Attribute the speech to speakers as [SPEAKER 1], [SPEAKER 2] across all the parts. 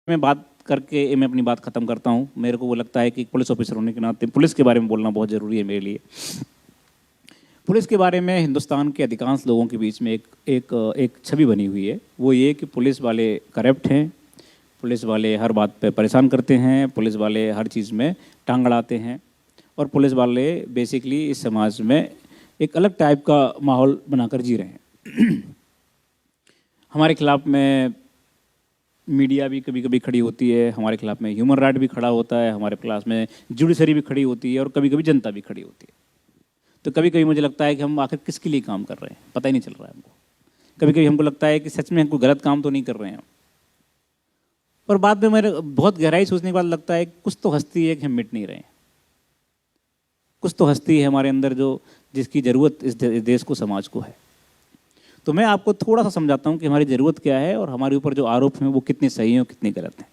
[SPEAKER 1] मैं बात करके मैं अपनी बात ख़त्म करता हूँ। मेरे को वो लगता है कि पुलिस ऑफिसर होने के नाते पुलिस के बारे में बोलना बहुत ज़रूरी है मेरे लिए। पुलिस के बारे में हिंदुस्तान के अधिकांश लोगों के बीच में एक छवि बनी हुई है। वो ये कि पुलिस वाले करप्ट हैं, पुलिस वाले हर बात पे परेशान करते हैं, पुलिस वाले हर चीज़ में टांग अड़ाते हैं और पुलिस वाले बेसिकली इस समाज में एक अलग टाइप का माहौल बनाकर जी रहे हैं। हमारे खिलाफ में मीडिया भी कभी कभी खड़ी होती है, हमारे खिलाफ में ह्यूमन राइट भी खड़ा होता है, हमारे खिलाफ में जुडिशरी भी खड़ी होती है और कभी कभी जनता भी खड़ी होती है। तो कभी कभी मुझे लगता है कि हम आखिर किसके लिए काम कर रहे हैं, पता ही नहीं चल रहा है हमको। कभी कभी हमको लगता है कि सच में हम कोई गलत काम तो नहीं कर रहे हैं, और बाद में मेरे बहुत गहराई सोचने के बाद लगता है कुछ तो हस्ती है कि हम मिट नहीं रहे हैं। कुछ तो हस्ती है हमारे अंदर जो जिसकी ज़रूरत इस देश को, समाज को है। तो मैं आपको थोड़ा सा समझाता हूँ कि हमारी ज़रूरत क्या है और हमारे ऊपर जो आरोप हैं वो कितने सही हैं और कितने गलत हैं।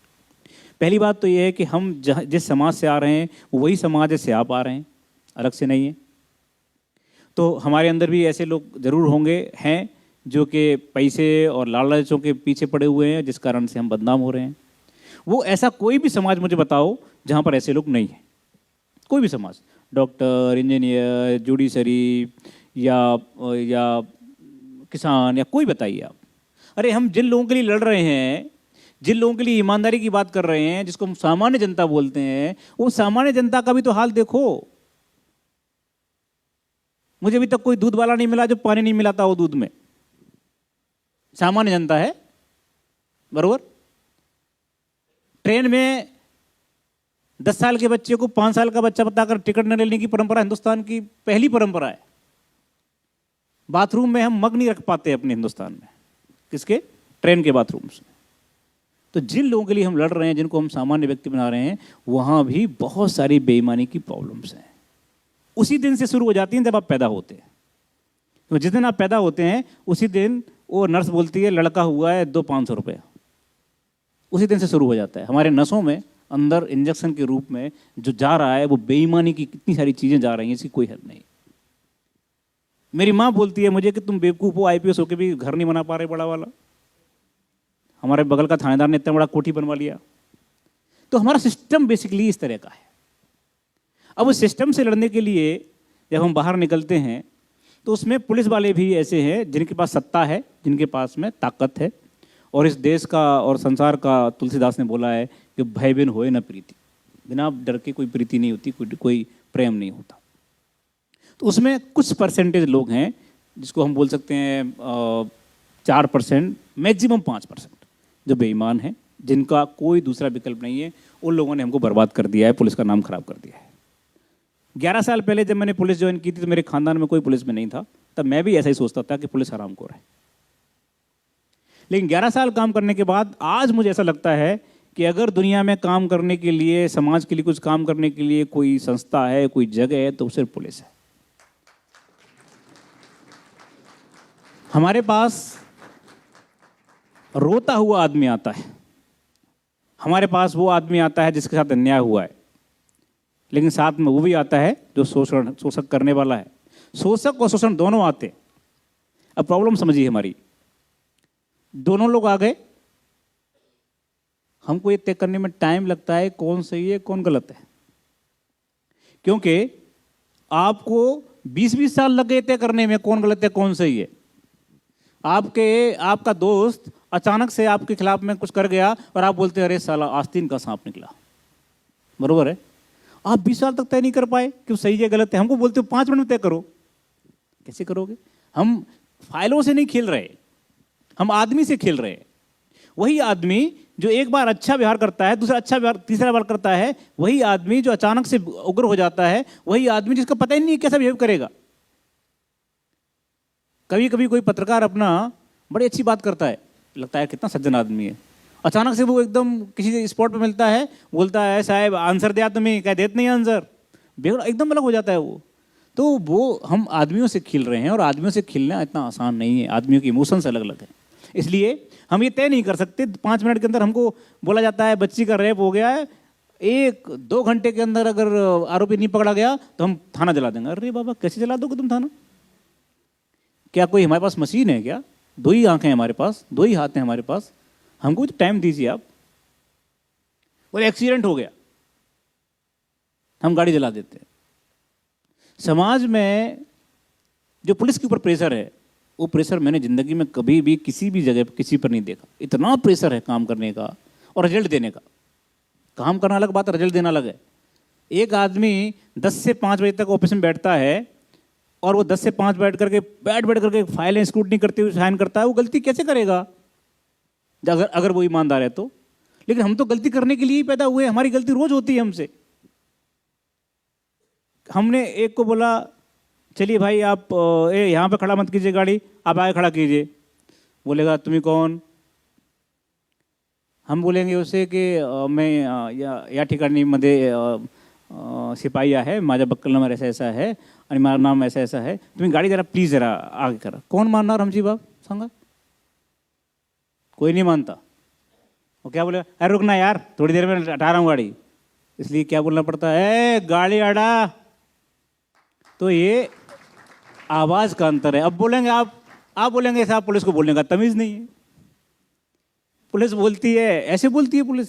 [SPEAKER 1] पहली बात तो ये है कि हम जिस समाज से आ रहे हैं वो वही समाज है से आप आ रहे हैं, अलग से नहीं है। तो हमारे अंदर भी ऐसे लोग ज़रूर होंगे हैं जो कि पैसे और लालचों के पीछे पड़े हुए हैं, जिस कारण से हम बदनाम हो रहे हैं। वो ऐसा कोई भी समाज मुझे बताओ जहाँ पर ऐसे लोग नहीं हैं। कोई भी समाज, डॉक्टर, इंजीनियर, जुडिशरी या किसान या कोई बताइए आप। अरे हम जिन लोगों के लिए लड़ रहे हैं, जिन लोगों के लिए ईमानदारी की बात कर रहे हैं, जिसको हम सामान्य जनता बोलते हैं, वो सामान्य जनता का भी तो हाल देखो। मुझे अभी तक कोई दूध वाला नहीं मिला जो पानी नहीं मिलाता हो दूध में। सामान्य जनता है, बरोबर। ट्रेन में 10 साल के बच्चे को 5 साल का बच्चा बताकर टिकट न लेने की परंपरा हिंदुस्तान की पहली परंपरा है। बाथरूम में हम मग नहीं रख पाते अपने हिंदुस्तान में, किसके? ट्रेन के बाथरूम से। तो जिन लोगों के लिए हम लड़ रहे हैं, जिनको हम सामान्य व्यक्ति बना रहे हैं, वहां भी बहुत सारी बेईमानी की प्रॉब्लम्स हैं। उसी दिन से शुरू हो जाती हैं जब आप पैदा होते हैं। तो जिस दिन आप पैदा होते हैं उसी दिन वो नर्स बोलती है लड़का हुआ है, दो 500 रुपये। उसी दिन से शुरू हो जाता है। हमारे नसों में अंदर इंजेक्शन के रूप में जो जा रहा है वो बेईमानी की कितनी सारी चीज़ें जा रही हैं, इसकी कोई हद नहीं। मेरी माँ बोलती है मुझे कि तुम बेवकूफ़ हो, IPS होकर भी घर नहीं बना पा रहे बड़ा वाला। हमारे बगल का थानेदार ने इतना बड़ा कोठी बनवा लिया। तो हमारा सिस्टम बेसिकली इस तरह का है। अब उस सिस्टम से लड़ने के लिए जब हम बाहर निकलते हैं तो उसमें पुलिस वाले भी ऐसे हैं जिनके पास सत्ता है, जिनके पास में ताकत है। और इस देश का और संसार का, तुलसीदास ने बोला है कि भय बिन होए न प्रीति। बिना डर के कोई प्रीति नहीं होती, कोई प्रेम नहीं होता। तो उसमें कुछ परसेंटेज लोग हैं जिसको हम बोल सकते हैं 4%, मैक्सिमम 5% जो बेईमान हैं, जिनका कोई दूसरा विकल्प नहीं है। उन लोगों ने हमको बर्बाद कर दिया है, पुलिस का नाम खराब कर दिया है। 11 साल पहले जब मैंने पुलिस ज्वाइन की थी तो मेरे खानदान में कोई पुलिस में नहीं था। तब मैं भी ऐसा ही सोचता था कि पुलिस हरामखोर है। लेकिन 11 साल काम करने के बाद आज मुझे ऐसा लगता है कि अगर दुनिया में काम करने के लिए, समाज के लिए कुछ काम करने के लिए कोई संस्था है, कोई जगह है, तो सिर्फ पुलिस है। हमारे पास रोता हुआ आदमी आता है, हमारे पास वो आदमी आता है जिसके साथ अन्याय हुआ है, लेकिन साथ में वो भी आता है जो शोषक करने वाला है। शोषक और शोषण दोनों आते। अब प्रॉब्लम समझिए हमारी, दोनों लोग आ गए, हमको ये तय करने में टाइम लगता है कौन सही है कौन गलत है। क्योंकि आपको 20-20 साल लग गए तय करने में कौन गलत है कौन सही है। आपका दोस्त अचानक से आपके खिलाफ में कुछ कर गया और आप बोलते हैं अरे साला आस्तीन का सांप निकला, बरोबर है। आप 20 साल तक तय नहीं कर पाए कि सही है गलत है। हमको बोलते हो 5 मिनट में तय करो। कैसे करोगे? हम फाइलों से नहीं खेल रहे, हम आदमी से खेल रहे हैं। वही आदमी जो एक बार अच्छा व्यवहार करता है, दूसरा अच्छा व्यवहार, तीसरा बार करता है, वही आदमी जो अचानक से उग्र हो जाता है, वही आदमी जिसका पता ही नहीं कैसा बिहेव करेगा। कभी कभी कोई पत्रकार अपना बड़ी अच्छी बात करता है, लगता है कितना सज्जन आदमी है, अचानक से वो एकदम किसी स्पॉट पे मिलता है, बोलता है साहब आंसर दिया तुम्हें, कह देते नहीं आंसर, एकदम अलग हो जाता है वो। तो वो हम आदमियों से खेल रहे हैं और आदमियों से खेलना इतना आसान नहीं है। आदमियों की इमोशंस अलग अलग है, इसलिए हम ये तय नहीं कर सकते। 5 मिनट के अंदर हमको बोला जाता है बच्ची का रेप हो गया है, 1-2 घंटे के अंदर अगर आरोपी नहीं पकड़ा गया तो हम थाना जला देंगे। अरे बाबा कैसे जला दोगे तुम थाना? क्या कोई हमारे पास मशीन है क्या? 2 ही आंखें हैं हमारे पास, 2 ही हाथ हैं हमारे पास, हमको तो टाइम दीजिए आप। बोले एक्सीडेंट हो गया, हम गाड़ी जला देते हैं। समाज में जो पुलिस के ऊपर प्रेशर है, वो प्रेशर मैंने जिंदगी में कभी भी किसी भी जगह किसी पर नहीं देखा। इतना प्रेशर है काम करने का और रिजल्ट देने का। काम करना अलग बात है, रिजल्ट देना अलग है। एक आदमी 10 से 5 बजे तक ऑफिस में बैठता है और वो 10 से 5 बैठ करके फाइलें स्क्रूटनी करते हुए साइन करता है, वो गलती कैसे करेगा अगर वो ईमानदार है तो। लेकिन हम तो गलती करने के लिए ही पैदा हुए, हमारी गलती रोज होती है हमसे। हमने एक को बोला चलिए भाई आप यहाँ पे खड़ा मत कीजिए गाड़ी, आप आगे खड़ा कीजिए। बोलेगा तुम्हें कौन? हम बोलेंगे उसे कि मैं या ठिकाणी मध्ये शिपाई आहे, माझ्या बक्कल नंबर ऐसा ऐसा है आणि माझं नाम ऐसा ऐसा है, तुम्ही गाड़ी जरा प्लीज जरा आगे करा। कौन मानणार हमची बाप सांगा? कोई नहीं मानता। वो क्या बोलेगा, अरे रुकना यार थोड़ी देर में हटा रहा हूँ गाड़ी। इसलिए क्या बोलना पड़ता है, गाड़ी अड़ा। तो ये आवाज का अंतर है। अब बोलेंगे आप बोलेंगे साहब पुलिस को बोलने का तमीज नहीं है। पुलिस बोलती है, ऐसे बोलती है पुलिस,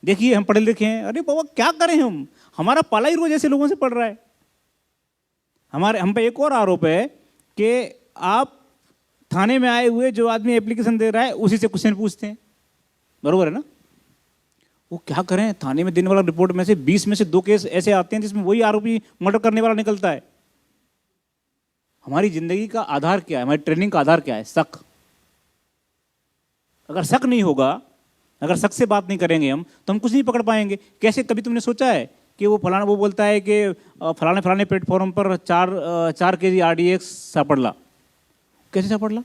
[SPEAKER 1] देखिए हम पढ़े लिखे हैं। अरे बाबा क्या करें हम, हमारा पाला ही रोज ऐसे लोगों से पड़ रहा है। हम पे एक और आरोप है कि आप थाने में आए हुए जो आदमी एप्लीकेशन दे रहा है उसी से क्वेश्चन पूछते हैं, बरोबर है ना? वो क्या करें, थाने में देने वाला रिपोर्ट में से 20 में से 2 केस ऐसे आते हैं जिसमें वही आरोपी मर्डर करने वाला निकलता है। हमारी जिंदगी का आधार क्या है, हमारी ट्रेनिंग का आधार क्या है? शक। अगर शक नहीं होगा, अगर शक से बात नहीं करेंगे हम, तो हम कुछ नहीं पकड़ पाएंगे। कैसे, कभी तुमने सोचा है कि वो फलाना, वो बोलता है कि फलाने प्लेटफॉर्म पर 4 केजी RDX सापड़ला। कैसे सापड़ला?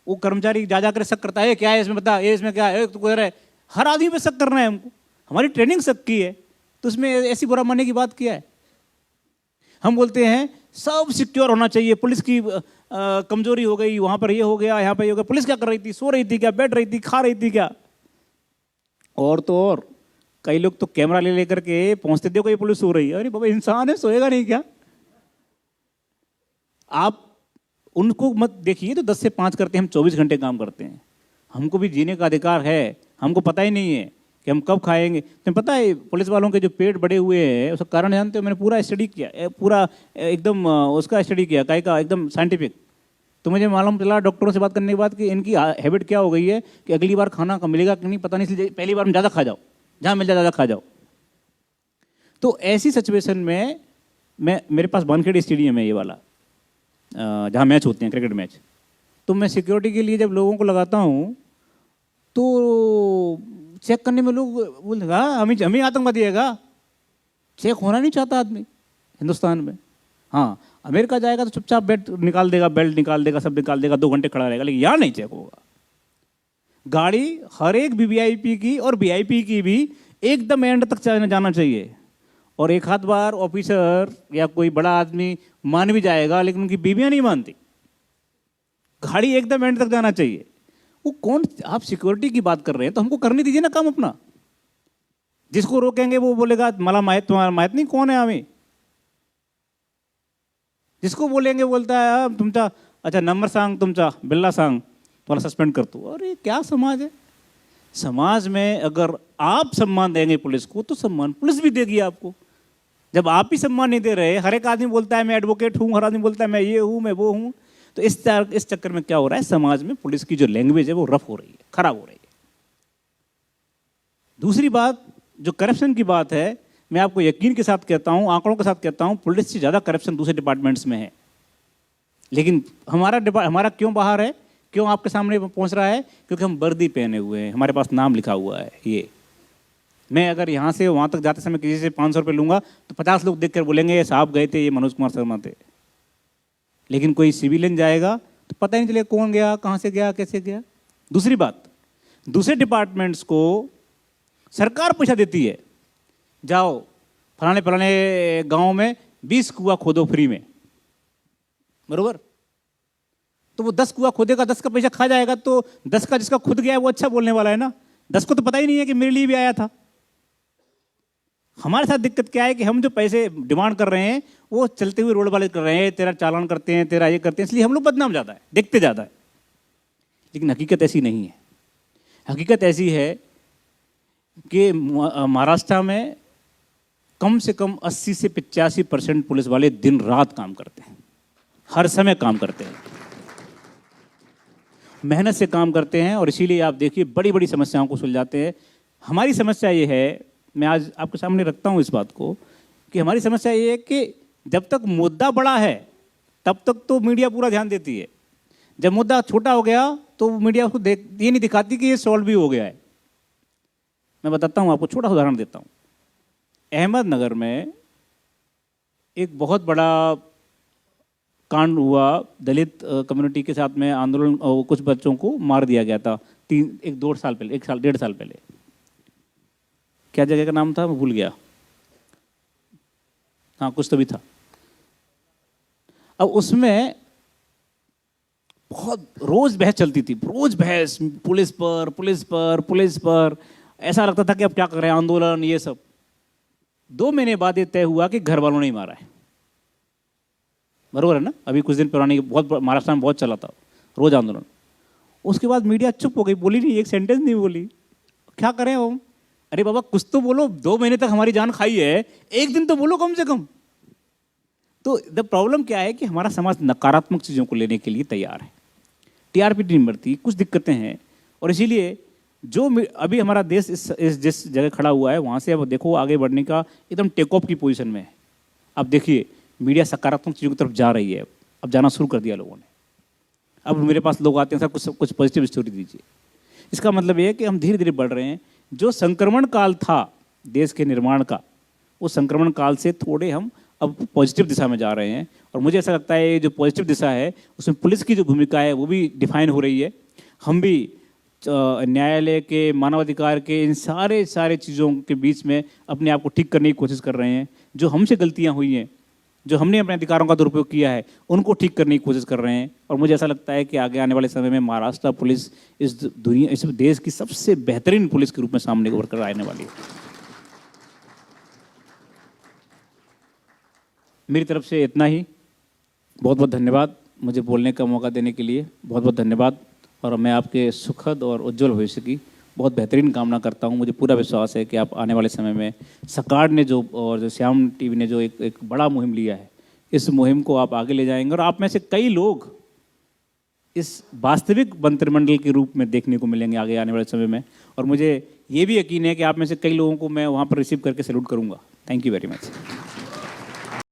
[SPEAKER 1] वो कर्मचारी जा जाकर शक करता है, क्या है इसमें, बता ये इसमें क्या है, तो कह रहा है। हर आदमी पे शक करना है हमको, हमारी ट्रेनिंग शक की है, तो उसमें ऐसी बुरा मानने की बात क्या है? हम बोलते हैं सब सिक्योर होना चाहिए, पुलिस की कमजोरी हो गई, वहां पर ये हो गया, यहाँ पर ये हो गया। पुलिस क्या कर रही थी? सो रही थी क्या, बैठ रही थी, खा रही थी क्या? और तो और कई लोग तो कैमरा ले लेकर के पहुंचते, देखो ये पुलिस सो रही है। अरे बाबा इंसान है, सोएगा नहीं क्या? आप उनको मत देखिए, तो 10 से 5 करते हैं, हम 24 घंटे काम करते हैं। हमको भी जीने का अधिकार है, हमको पता ही नहीं है कि हम कब खाएंगे। तुम्हें पता है पुलिस वालों के जो पेट बड़े हुए हैं उसका कारण जानते हो? मैंने पूरा स्टडी किया, पूरा एकदम उसका स्टडी किया, काय का एकदम साइंटिफिक। तो मुझे मालूम चला डॉक्टरों से बात करने के बाद कि इनकी हैबिट क्या हो गई है कि अगली बार खाना मिलेगा कि नहीं पता नहीं, इसलिए पहली बार में ज़्यादा खा जाओ, जहाँ मिल जाए ज़्यादा खा जाओ। तो ऐसी सिचुएशन में मेरे पास वानखेड़े स्टेडियम है ये वाला, जहाँ मैच होते हैं, क्रिकेट मैच। तो मैं सिक्योरिटी के लिए जब लोगों को लगाता हूँ तो चेक करने में लोग बोलेगा हमें आतंकवादी है। चेक होना नहीं चाहता आदमी हिंदुस्तान में। हाँ, अमेरिका जाएगा तो चुपचाप बेल्ट निकाल देगा, सब निकाल देगा, 2 घंटे खड़ा रहेगा, लेकिन यहाँ नहीं चेक होगा। गाड़ी हर एक वीवीआईपी की और वीआईपी की भी एकदम एंड तक जाना चाहिए। और एक आध बार ऑफिसर या कोई बड़ा आदमी मान भी जाएगा, लेकिन उनकी बीवियां नहीं मानती। गाड़ी एकदम एंड तक जाना चाहिए। वो कौन, आप सिक्योरिटी की बात कर रहे हैं तो हमको करने दीजिए ना काम अपना। जिसको रोकेंगे वो बोलेगा मला माहित, तुम्हारा माहित नहीं कौन है हमें। जिसको बोलेंगे बोलता है तुमचा, अच्छा नंबर सांग तुमचा, बिल्ला सांग, तुम्हारा सस्पेंड कर दो। अरे क्या समाज है? समाज में अगर आप सम्मान देंगे पुलिस को तो सम्मान पुलिस भी देगी आपको। जब आप ही सम्मान नहीं दे रहे, हर एक आदमी बोलता है मैं एडवोकेट हूँ, हर आदमी बोलता है मैं ये हूँ, मैं वो हूँ, तो इस चक्कर में क्या हो रहा है, समाज में पुलिस की जो लैंग्वेज है वो रफ हो रही है, खराब हो रही है। दूसरी बात जो करप्शन की बात है, मैं आपको यकीन के साथ कहता हूँ, आंकड़ों के साथ कहता हूँ, पुलिस से ज़्यादा करप्शन दूसरे डिपार्टमेंट्स में है। लेकिन हमारा क्यों बाहर है, क्यों आपके सामने पहुँच रहा है? क्योंकि हम वर्दी पहने हुए हैं, हमारे पास नाम लिखा हुआ है। ये मैं अगर यहाँ से वहाँ तक जाते समय किसी से 500 रुपये लूँगा तो 50 लोग देख कर बोलेंगे ये साहब गए थे, ये मनोज कुमार शर्मा थे। लेकिन कोई सिविलियन जाएगा तो पता ही नहीं चलेगा कौन गया, कहाँ से गया, कैसे गया। दूसरी बात, दूसरे डिपार्टमेंट्स को सरकार पैसा देती है, जाओ फलाने गांव में 20 कुआं खोदो फ्री में, बरोबर? तो वो 10 कुआं खोदेगा, 10 का पैसा खा जाएगा, तो 10 का जिसका खुद गया है वो अच्छा बोलने वाला है ना। 10 को तो पता ही नहीं है कि मेरे लिए भी आया था। हमारे साथ दिक्कत क्या है कि हम जो पैसे डिमांड कर रहे हैं वो चलते हुए रोड वाले कर रहे हैं, तेरा चालान करते हैं, तेरा ये करते हैं, इसलिए हम लोग बदनाम ज़्यादा है, देखते ज़्यादा है। लेकिन हकीकत ऐसी नहीं है। हकीकत ऐसी है कि महाराष्ट्र में कम से कम 80 से 85% पुलिस वाले दिन रात काम करते हैं, हर समय काम करते हैं, मेहनत से काम करते हैं, और इसीलिए आप देखिए बड़ी बड़ी समस्याओं को सुलझाते हैं। हमारी समस्या ये है, मैं आज आपके सामने रखता हूँ इस बात को, कि हमारी समस्या ये है कि जब तक मुद्दा बड़ा है तब तक तो मीडिया पूरा ध्यान देती है, जब मुद्दा छोटा हो गया तो मीडिया उसको ये नहीं दिखाती कि ये सॉल्व भी हो गया है। मैं बताता हूँ आपको, छोटा सा उदाहरण देता हूँ। अहमदनगर में एक बहुत बड़ा कांड हुआ, दलित कम्युनिटी के साथ में आंदोलन, कुछ बच्चों को मार दिया गया था 1-2 साल पहले, 1-1.5 साल पहले। क्या जगह का नाम था, मैं भूल गया, हाँ कुछ तो भी था। अब उसमें बहुत रोज बहस चलती थी, रोज बहस, पुलिस पर पुलिस पर पुलिस पर, ऐसा लगता था कि अब क्या कर रहे हैं, आंदोलन ये सब। 2 महीने बाद ये तय हुआ कि घर वालों ने ही मारा है। बरोबर है ना? अभी कुछ दिन पुरानी बहुत महाराष्ट्र में बहुत चला था रोज आंदोलन। उसके बाद मीडिया चुप हो गई, बोली नहीं, एक सेंटेंस नहीं बोली। क्या करें हम? अरे बाबा कुछ तो बोलो, 2 महीने तक हमारी जान खाई है, एक दिन तो बोलो कम से कम। तो द प्रॉब्लम क्या है कि हमारा समाज नकारात्मक चीज़ों को लेने के लिए तैयार है, टीआरपी नहीं बढ़ती, कुछ दिक्कतें हैं, और इसीलिए जो अभी हमारा देश इस जिस जगह खड़ा हुआ है वहाँ से अब देखो आगे बढ़ने का एकदम टेक ऑफ की पोजीशन में है। अब देखिए मीडिया सकारात्मक चीज़ों की तरफ जा रही है, अब जाना शुरू कर दिया लोगों ने। अब मेरे पास लोग आते हैं, सर कुछ पॉजिटिव स्टोरी दीजिए। इसका मतलब ये है कि हम धीरे धीरे बढ़ रहे हैं। जो संक्रमण काल था देश के निर्माण का, उस संक्रमण काल से थोड़े हम अब पॉजिटिव दिशा में जा रहे हैं, और मुझे ऐसा लगता है जो पॉजिटिव दिशा है उसमें पुलिस की जो भूमिका है वो भी डिफाइन हो रही है। हम भी न्यायालय के, मानवाधिकार के, इन सारे चीज़ों के बीच में अपने आप को ठीक करने की कोशिश कर रहे हैं। जो हमसे गलतियां हुई हैं, जो हमने अपने अधिकारों का दुरुपयोग किया है, उनको ठीक करने की कोशिश कर रहे हैं। और मुझे ऐसा लगता है कि आगे आने वाले समय में महाराष्ट्र पुलिस इस देश की सबसे बेहतरीन पुलिस के रूप में सामने उभर कर आने वाली है। मेरी तरफ से इतना ही। बहुत बहुत धन्यवाद मुझे बोलने का मौका देने के लिए, बहुत बहुत धन्यवाद। और मैं आपके सुखद और उज्जवल भविष्य की बहुत बेहतरीन कामना करता हूं। मुझे पूरा विश्वास है कि आप आने वाले समय में सरकार ने जो श्याम टीवी ने जो एक बड़ा मुहिम लिया है, इस मुहिम को आप आगे ले जाएंगे, और आप में से कई लोग इस वास्तविक मंत्रिमंडल के रूप में देखने को मिलेंगे आगे आने वाले समय में। और मुझे ये भी यकीन है कि आप में से कई लोगों को मैं वहाँ पर रिसीव करके सैल्यूट करूँगा। Thank you very much.